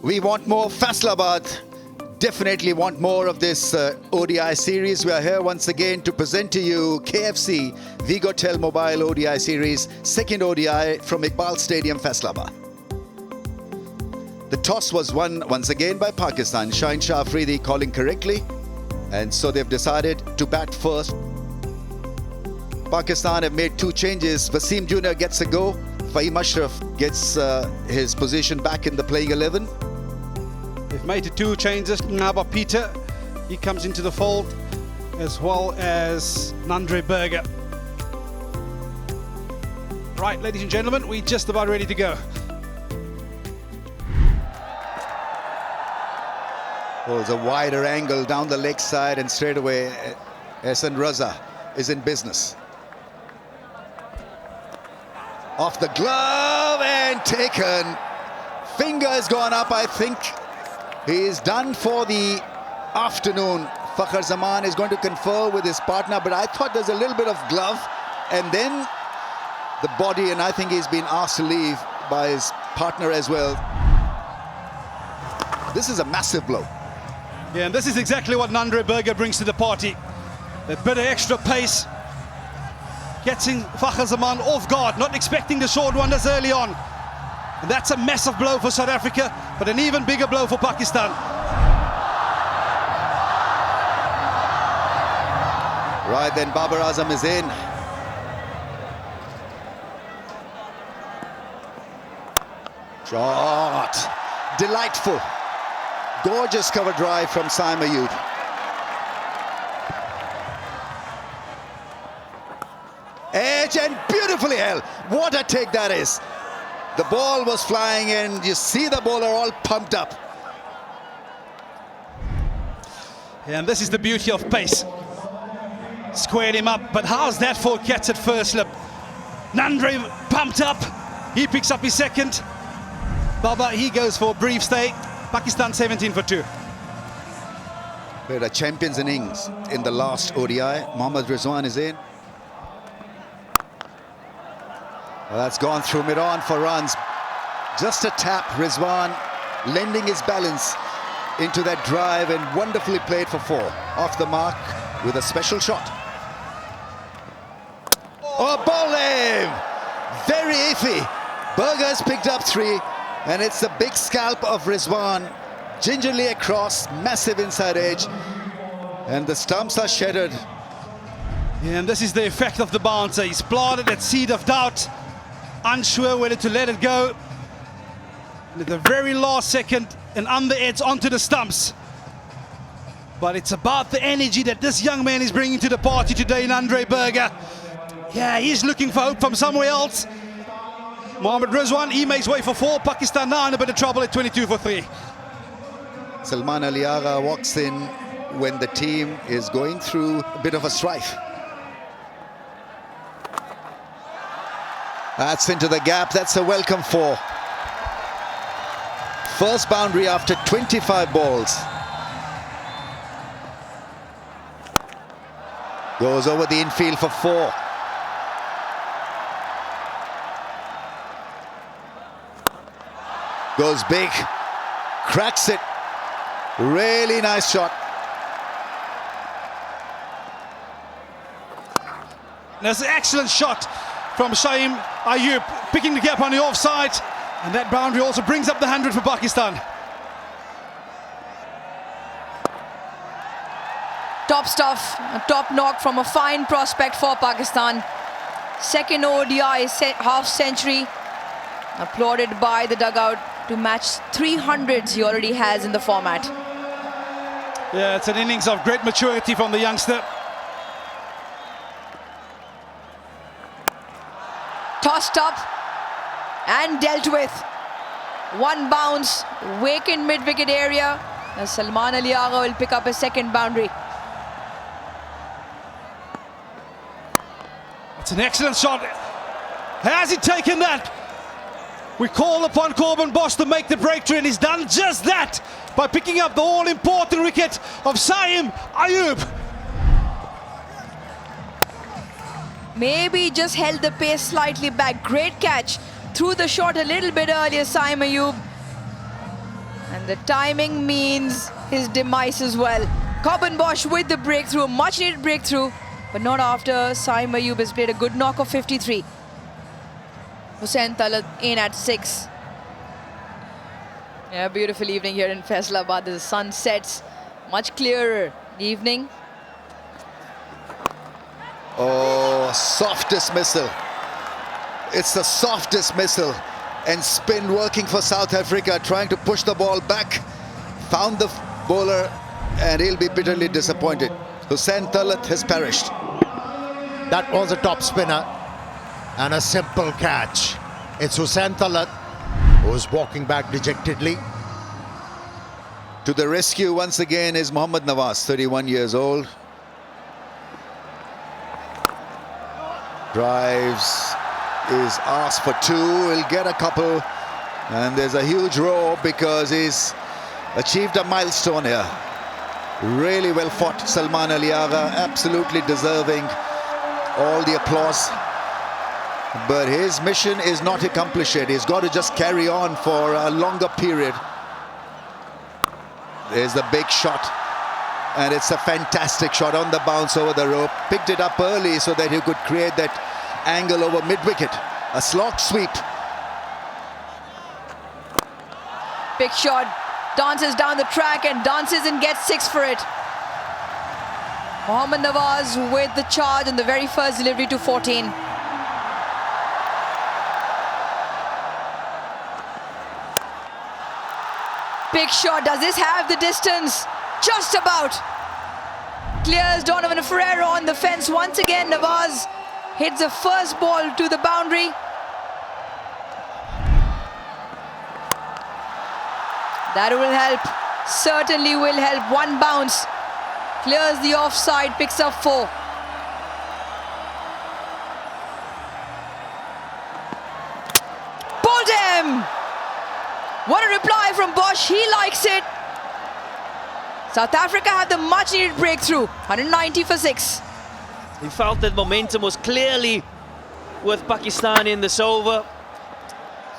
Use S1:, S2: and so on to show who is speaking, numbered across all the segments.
S1: We want more Faisalabad. Definitely want more of this ODI series. We are here once again to present to you KFC Vigotel Mobile ODI series, second ODI from Iqbal Stadium, Faisalabad. The toss was won once again by Pakistan. Shaheen Shah Afridi calling correctly, and so they've decided to bat first. Pakistan have made two changes. Wasim Jr. gets a go. Fahim Ashraf gets his position back in the playing 11.
S2: They've made the two changes. Naba Peter, he comes into the fold, as well as Nandre Berger. Right, ladies and gentlemen, we're just about ready to go.
S1: Oh, it's a wider angle down the leg side, and straight away Ehsan Raza is in business. Off the glove and taken. Finger has gone up, I think. He is done for the afternoon. Fakhar Zaman is going to confer with his partner, but I thought there's a little bit of glove and then the body, and I think he's been asked to leave by his partner as well. This is a massive blow.
S2: Yeah, and this is exactly what Nandre Berger brings to the party. That bit of extra pace, getting Fakhar Zaman off guard, not expecting the short one as early on. And that's a massive blow for South Africa, but an even bigger blow for Pakistan.
S1: Right then, Babar Azam is in. Shot. Delightful. Gorgeous cover drive from Saim Ayub. Edge and beautifully held. What a take that is. The ball was flying in. You see the bowler all pumped up.
S2: Yeah, and this is the beauty of pace. Squared him up, but how's that for catch at first slip? Nandre pumped up. He picks up his second. Baba, he goes for a brief stay. Pakistan 17 for 2.
S1: We had a champions innings in the last ODI. Mohammad Rizwan is in. Well, that's gone through mid-on for runs. Just a tap. Rizwan lending his balance into that drive and wonderfully played for 4. Off the mark with a special shot. Oh, bowling! Very iffy. Berger's picked up 3, and it's the big scalp of Rizwan. Gingerly across, massive inside edge, and the stumps are shattered.
S2: Yeah, and this is the effect of the bouncer. He's planted that seed of doubt, unsure whether to let it go. And at the very last second, and under edge onto the stumps. But it's about the energy that this young man is bringing to the party today, Nandre Berger. Yeah, he's looking for hope from somewhere else. Mohammad Rizwan, he makes way for 4. Pakistan now in a bit of trouble at 22 for 3.
S1: Salman Ali Agha walks in when the team is going through a bit of a strife. That's into the gap. That's a welcome 4. First boundary after 25 balls. Goes over the infield for 4. Goes big, cracks it. Really nice shot.
S2: There's an excellent shot from Saim Ayub, picking the gap on the offside. And that boundary also brings up the 100 for Pakistan.
S3: Top stuff, a top knock from a fine prospect for Pakistan. Second ODI half century, applauded by the dugout to match 300s he already has in the format.
S2: Yeah, it's an innings of great maturity from the youngster.
S3: Tossed up and dealt with. One bounce, vacant mid-wicket area. As Salman Ali Agha will pick up a second boundary.
S2: It's an excellent shot. Has he taken that? We call upon Corbin Boss to make the breakthrough, and he's done just that by picking up the all-important wicket of Saim Ayub.
S3: Maybe just held the pace slightly back. Great catch. Threw the shot a little bit earlier, Saim Ayub. And the timing means his demise as well. Bosch with the breakthrough, much needed breakthrough, but not after Saim Ayub has played a good knock of 53. Hussain Talat in at 6. Yeah, beautiful evening here in Faisalabad. The sun sets much clearer evening.
S1: Oh, softest missile. It's the softest missile. And spin working for South Africa, trying to push the ball back. Found the bowler, and he'll be bitterly disappointed. Hussain Talat has perished.
S4: That was a top spinner and a simple catch. It's Hussain Talat who's walking back dejectedly.
S1: To the rescue once again is Mohammad Nawaz, 31 years old. Drives, is asked for 2, he'll get a couple, and there's a huge roar because he's achieved a milestone here. Really well fought, Salman Ali Agha, absolutely deserving all the applause. But his mission is not accomplished yet. He's got to just carry on for a longer period. There's the big shot, and it's a fantastic shot on the bounce over the rope. Picked it up early so that he could create that angle over mid-wicket. A slot sweep.
S3: Big shot, dances down the track and dances and gets 6 for it. Mohammad Nawaz with the charge in the very first delivery to 14. Big shot, does this have the distance? Just about. Clears Donovan Ferreira on the fence once again. Nawaz hits the first ball to the boundary. That will help, certainly will help. One bounce, clears the offside, picks up 4. Bowled him! What a reply from Bosch, he likes it. South Africa had the much needed breakthrough, 190 for 6.
S5: He felt that momentum was clearly with Pakistan in this over.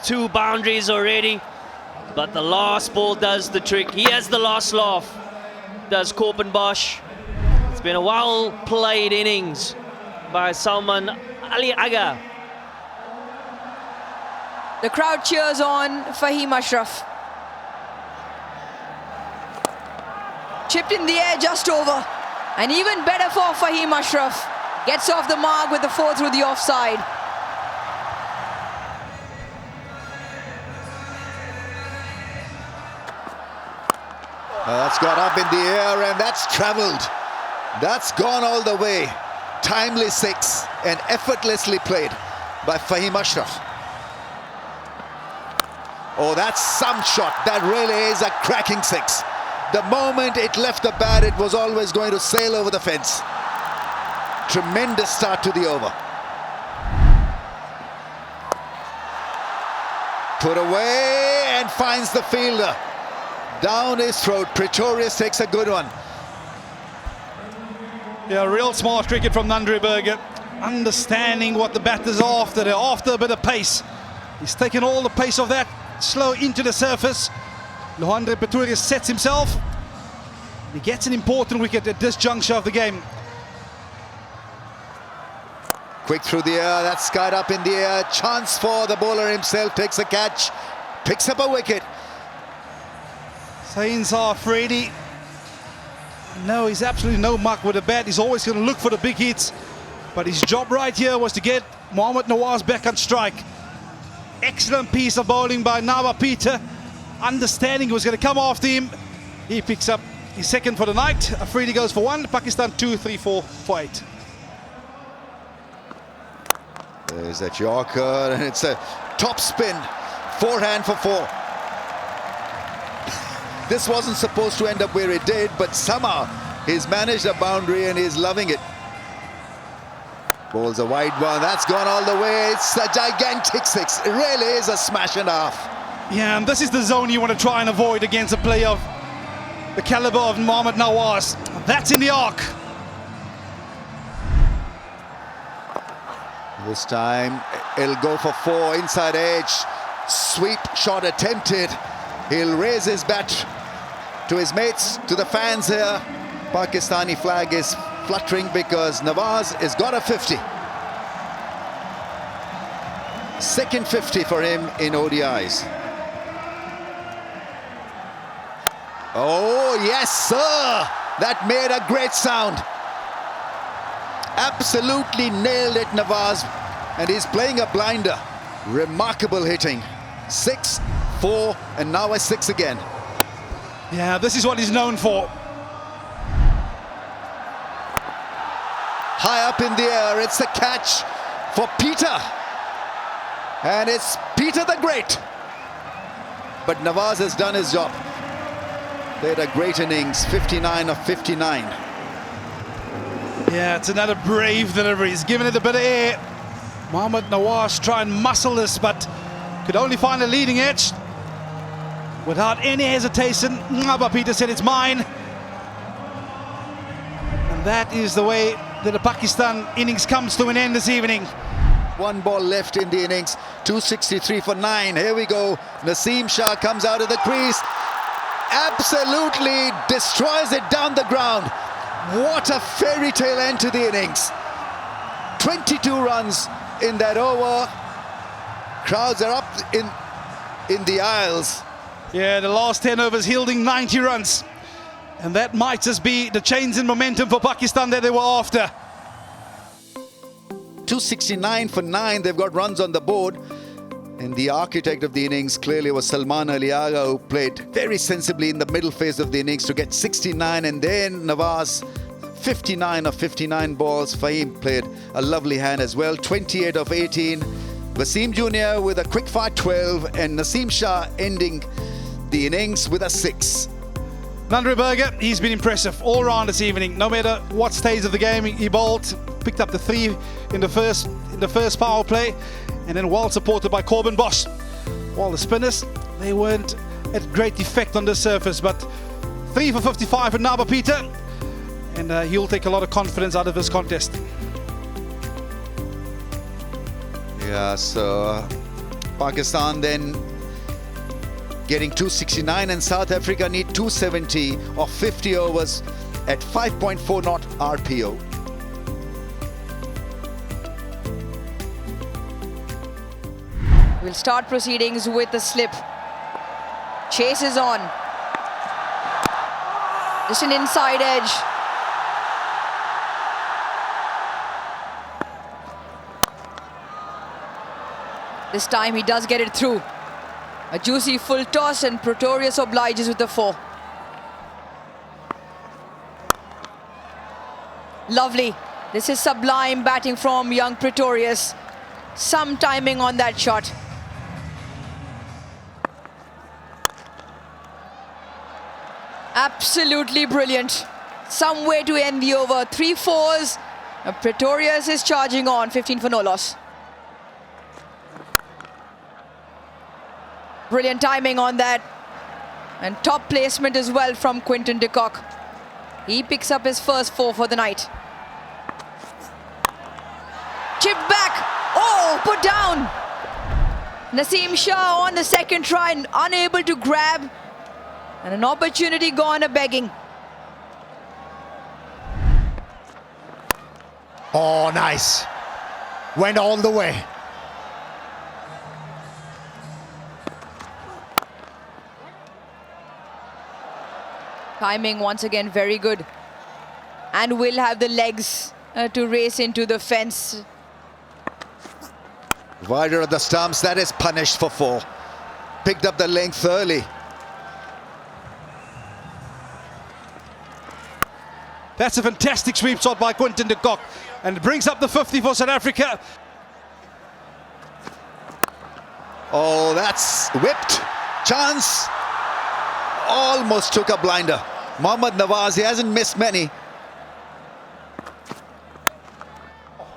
S5: 2 boundaries already, but the last ball does the trick. He has the last laugh, does Bosch. It's been a well-played innings by Salman Ali Agha.
S3: The crowd cheers on Fahim Ashraf. Chipped in the air just over. And even better for Fahim Ashraf. Gets off the mark with the 4 through the offside.
S1: That's got up in the air and that's travelled. That's gone all the way. Timely 6 and effortlessly played by Fahim Ashraf. Oh, that's some shot. That really is a cracking 6. The moment it left the bat, it was always going to sail over the fence. Tremendous start to the over. Put away and finds the fielder. Down his throat. Pretorius takes a good one.
S2: Yeah, real smart cricket from Nandriberger. Understanding what the batter's after. They're after a bit of pace. He's taken all the pace of that slow into the surface. Lohandre Pretorius sets himself. He gets an important wicket at this juncture of the game.
S1: Quick through the air, that's skied up in the air. Chance for the bowler himself, takes a catch, picks up a wicket.
S2: Sains Afridi. No, he's absolutely no muck with the bat. He's always going to look for the big hits. But his job right here was to get Mohammad Nawaz back on strike. Excellent piece of bowling by Nawa Peter. Understanding he was going to come after him. He picks up his second for the night. Afridi goes for 1. Pakistan 2, 3, 4 for 8.
S1: There's that Yorker, and it's a top spin. Forehand for 4. This wasn't supposed to end up where it did, but somehow he's managed a boundary and he's loving it. Bowls a wide one, that's gone all the way. It's a gigantic 6. It really is a smash and a half.
S2: Yeah, and this is the zone you want to try and avoid against a player of the caliber of Mohammad Nawaz. That's in the arc.
S1: This time it'll go for 4, inside edge. Sweep shot attempted. He'll raise his bat to his mates, to the fans here. Pakistani flag is fluttering because Nawaz has got a 50. Second 50 for him in ODIs. Oh, yes, sir! That made a great sound. Absolutely nailed it, Nawaz. And he's playing a blinder. Remarkable hitting. 6, 4, and now a 6 again.
S2: Yeah, this is what he's known for.
S1: High up in the air, it's the catch for Peter. And it's Peter the Great. But Nawaz has done his job. Played a great innings, 59 of 59.
S2: Yeah, it's another brave delivery. He's given it a bit of air. Mohammad Nawaz try and muscle this, but could only find a leading edge. Without any hesitation, but Peter said it's mine. And that is the way that the Pakistan innings comes to an end this evening.
S1: One ball left in the innings, 263 for 9. Here we go. Naseem Shah comes out of the crease. Absolutely destroys it down the ground. What a fairy tale end to the innings. 22 runs in that over. Crowds are up in the aisles.
S2: Yeah, the last 10 overs yielding 90 runs. And that might just be the change in momentum for Pakistan that they were after.
S1: 269 for 9. They've got runs on the board. And the architect of the innings clearly was Salman Ali Agha, who played very sensibly in the middle phase of the innings to get 69. And then Nawaz, 59 of 59 balls. Fahim played a lovely hand as well. 28 of 18. Wasim Jr. with a quick fire 12. And Naseem Shah ending the innings with a 6.
S2: Nandri Berger, he's been impressive all round this evening. No matter what stage of the game he bowled, picked up the 3 in the first power play, and then well supported by Corbin Bosch. While the spinners, they weren't at great effect on the surface, but 3 for 55 for Naba Peter, and he'll take a lot of confidence out of this contest.
S1: Yeah, so Pakistan then getting 269, and South Africa need 270 of 50 overs at 5.4 knot RPO.
S3: We'll start proceedings with the slip. Chase is on. Just an inside edge. This time he does get it through. A juicy full toss, and Pretorius obliges with the 4. Lovely. This is sublime batting from young Pretorius. Some timing on that shot. Absolutely brilliant. Some way to end the over. 3 4s. Pretorius is charging on. 15 for no loss. Brilliant timing on that. And top placement as well from Quinton de Kock. He picks up his first 4 for the night. Chipped back. Oh, put down. Naseem Shah on the second try, unable to grab. And an opportunity gone a-begging.
S4: Oh, nice. Went all the way.
S3: Timing once again very good. And will have the legs to race into the fence.
S1: Wider of the stumps, that is punished for 4. Picked up the length early.
S2: That's a fantastic sweep shot by Quinton de Kock, and brings up the 50 for South Africa.
S1: Oh, that's whipped. Chance. Almost took a blinder. Mohammad Nawaz, he hasn't missed many.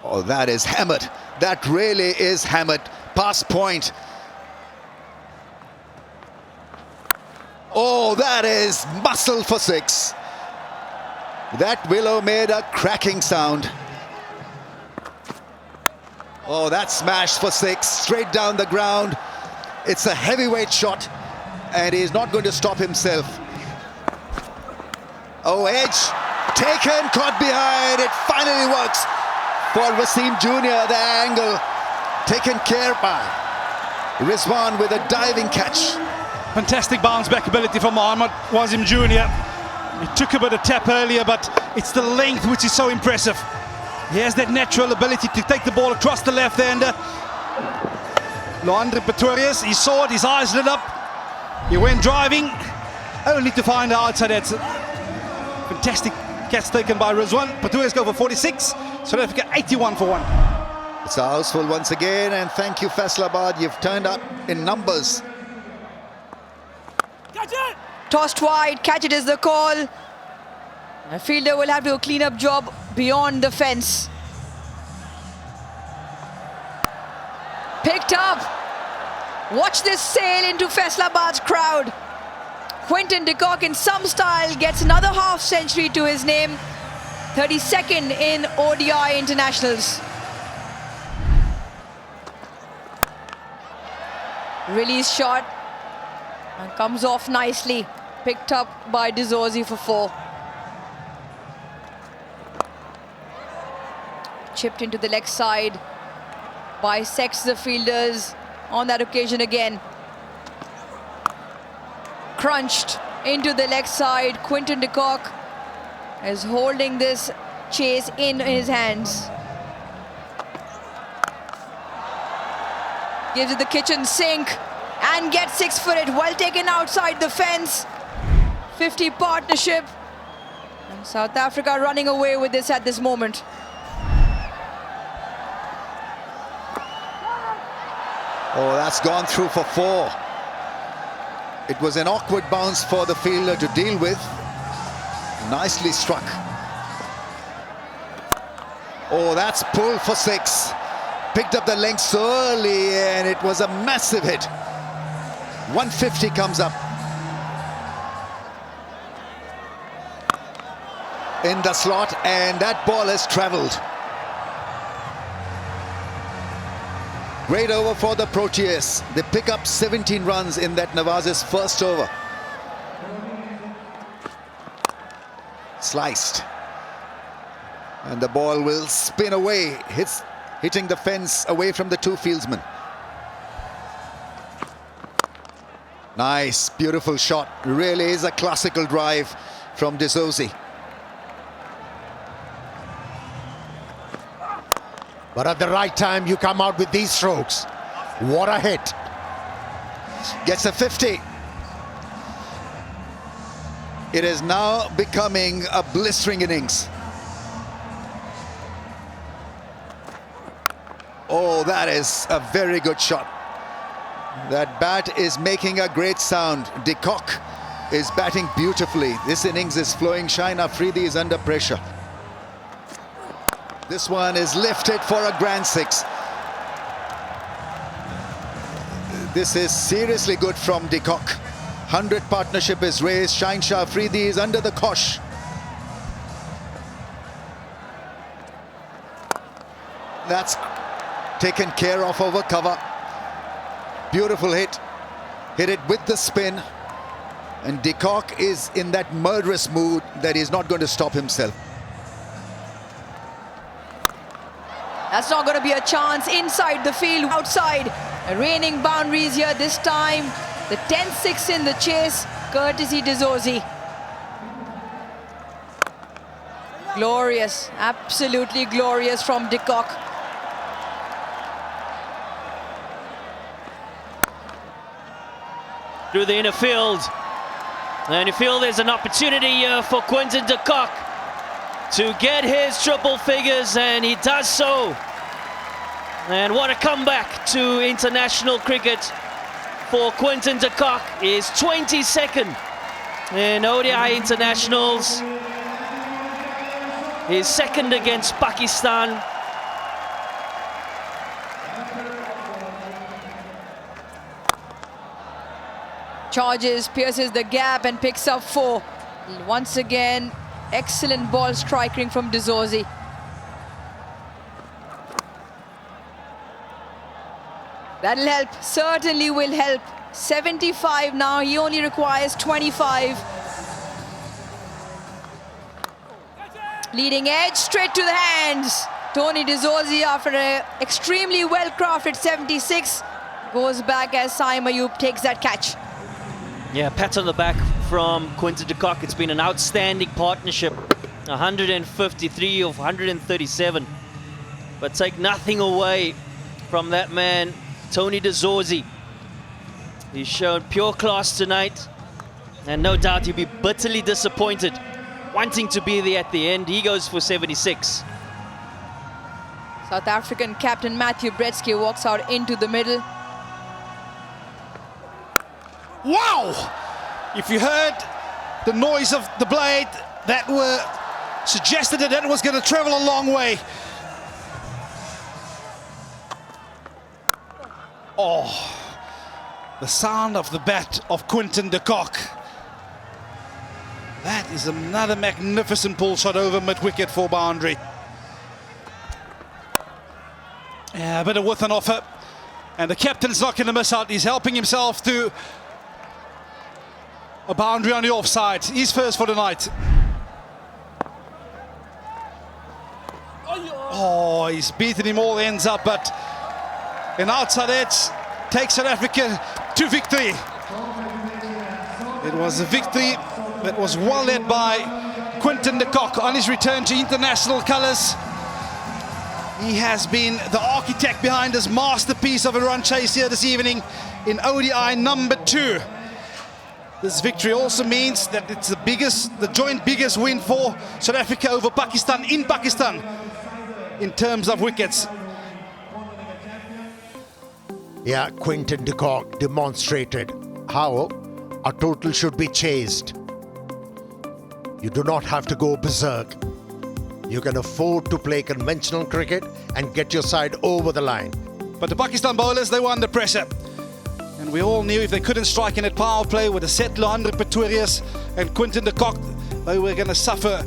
S1: Oh, that is hammered. That really is hammered. Past point. Oh, that is muscle for 6. That willow made a cracking sound. Oh, that smash for 6, straight down the ground. It's a heavyweight shot. and he's not going to stop himself. Oh, edge taken, caught behind. It finally works for Wasim Jr. The angle taken care by Rizwan with a diving catch.
S2: Fantastic bounce back ability from Mohammad Wasim Jr. He took a bit of tap earlier, but it's the length which is so impressive. He has that natural ability to take the ball across the left-hander. Loandre Pretorius, he saw it, his eyes lit up. He went driving, only to find out outside. That's a fantastic catch taken by Rizwan. Pretorius go for 46, South Africa 81 for 1.
S1: It's a houseful once again, and thank you, Faisalabad. You've turned up in numbers.
S3: Tossed wide, catch it is the call. A fielder will have to do a clean-up job beyond the fence. Picked up. Watch this sail into Faisalabad's crowd. Quinton de Kock in some style gets another half century to his name. 32nd in ODI internationals. Release shot. And comes off nicely. Picked up by Dizorzi for 4. Chipped into the leg side. Bisects the fielders on that occasion again. Crunched into the leg side. Quinton de Kock is holding this chase in his hands. Gives it the kitchen sink and gets 6 for it. Well taken outside the fence. 50 partnership. And South Africa running away with this at this moment.
S1: Oh, that's gone through for 4. It was an awkward bounce for the fielder to deal with. Nicely struck. Oh, that's pulled for 6. Picked up the length so early, and it was a massive hit. 150 comes up. In the slot, and that ball has travelled. Great over for the Proteas. They pick up 17 runs in that Nawaz's first over. Sliced. And the ball will spin away, hitting the fence away from the 2 fieldsmen. Nice, beautiful shot. Really is a classical drive from Dizorzi.
S4: But at the right time, you come out with these strokes. What a hit.
S1: Gets a 50. It is now becoming a blistering innings. Oh, that is a very good shot. That bat is making a great sound. De Kock is batting beautifully. This innings is flowing. Shine Afridi is under pressure. This one is lifted for a grand 6. This is seriously good from de Kock. 100 partnership is raised. Shine Shah Afridi is under the cosh. That's taken care of over cover. Beautiful hit. Hit it with the spin. And de Kock is in that murderous mood that he's not going to stop himself.
S3: That's not going to be a chance inside the field, outside. Reigning boundaries here this time. The 10-6 in the chase, courtesy Dizorzi. Glorious, absolutely glorious from de Kock.
S5: Through the inner field. And you feel there's an opportunity here for Quinton de Kock to get his triple figures, and he does so. And what a comeback to international cricket for Quinton de Kock. His 22nd in ODI internationals. His second against Pakistan.
S3: Charges, pierces the gap and picks up 4. Once again, excellent ball striking from Dizorzi. That'll help, certainly will help 75 now, he only requires 25. Leading edge, straight to the hands. Tony De Zorzi, after an extremely well-crafted 76, goes back as Saim Ayub takes that catch.
S5: Yeah, pat on the back from Quinton de Kock. It's been an outstanding partnership. 153 of 137. But take nothing away from that man, Tony De Zorzi. He's shown pure class tonight. And no doubt he'll be bitterly disappointed, wanting to be there at the end. He goes for 76.
S3: South African captain Matthew Bretsky walks out into the middle.
S2: Wow! If you heard the noise of the blade, that were suggested that was going to travel a long way. Oh, the sound of the bat of Quinton de Kock. That is another magnificent pull shot over mid-wicket for boundary. Yeah, a bit of width and offer. And the captain's not going to miss out. He's helping himself to a boundary on the offside. He's first for the night. Oh, he's beaten him all ends up, but an outside edge takes South Africa to victory. It was a victory that was well led by Quinton de Kock on his return to international colours. He has been the architect behind this masterpiece of a run chase here this evening in ODI number 2. This victory also means that it's the joint biggest win for South Africa over Pakistan in Pakistan in terms of wickets.
S4: Yeah, Quinton de Kock demonstrated how a total should be chased. You do not have to go berserk. You can afford to play conventional cricket and get your side over the line.
S2: But the Pakistan bowlers, they were under pressure. And we all knew if they couldn't strike in a power play with a settler under Pretorius and Quinton de Kock, they were going to suffer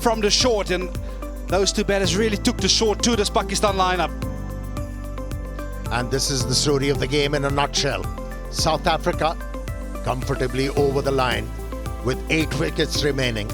S2: from the short. And those two batters really took the short to this Pakistan lineup.
S4: And this is the story of the game in a nutshell. South Africa comfortably over the line with 8 wickets remaining.